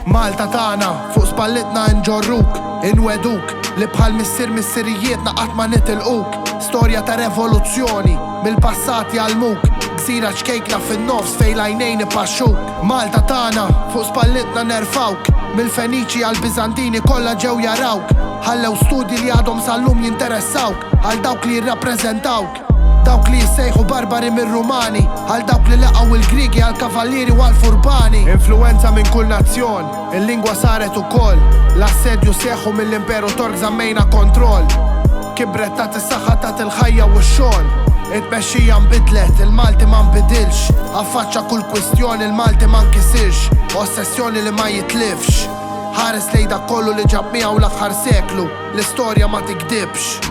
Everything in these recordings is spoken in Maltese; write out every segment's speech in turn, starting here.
Malta tana, fuq spallitna nġorruk, inweduk li bħal missirijietna qatt ma nitilquk. Storja ta' revoluzzjoni, mill-passat jalmuk, gżira ċkejkla fin-nofs fej lajnejn ipaxxuk. Malta tana, fuq spallitna nerfawk, mill-Feniċi għal-Bizantini kollha ġew jarawk. Ħallew studi li għadhom sal-lum jinteressawk, għal dawk li jirrappreżentawk. Dawk li jissejħu barbari mir-Rumani, għal dawk li laqgħu il-Griegi għal-Kavallieri u għal-Furbani. Influenza minn kull nazzjon, il-lingwa saret ukoll, l-assedju seħħu mill-Imperu Tork żammejna kontroll. Kibret tat is-saħħa tat il-ħajja u x-xogħol, it-tmexxija nbidlet, il-Malti ma nbidilx. Affaċċa kull kwistjoni, il-Malti ma nkisirx, ossessjoni li ma jitlifx. Ħares lejda kollu li ġab miegħu l-aħħar seklu, l-istorja ma tikdibx.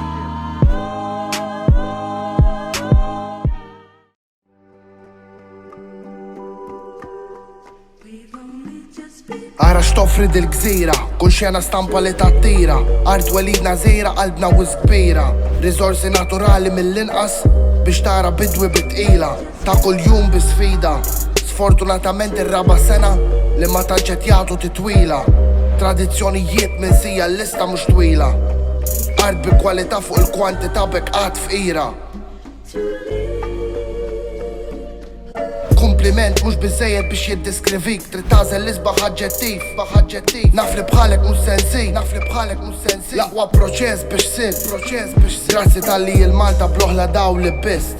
Ara x'toffri dil-gżira, kull xena stampa li tattira. Art welidna żejra, qalbna wis kbira. Riżorsi naturali mill-inqas biex tara bidwi bitqila. Ta' kull jum bi sfida, sfortunatament ir-raba sena li ma tantx jagħtu titwila. Tradizzjonijiet minn sija l-lista mhux twila. Art bi kwalità fuq il-kwantità beqqat fqira. Kompliment mux bizzejed biex jiddiskrivik, trid tażel l-isbaħ aġġettiv. Naf li bħalek mux sensi, laqwa proċess biex sid. Grazzi tal-li il-Malta bloħla daw li bist.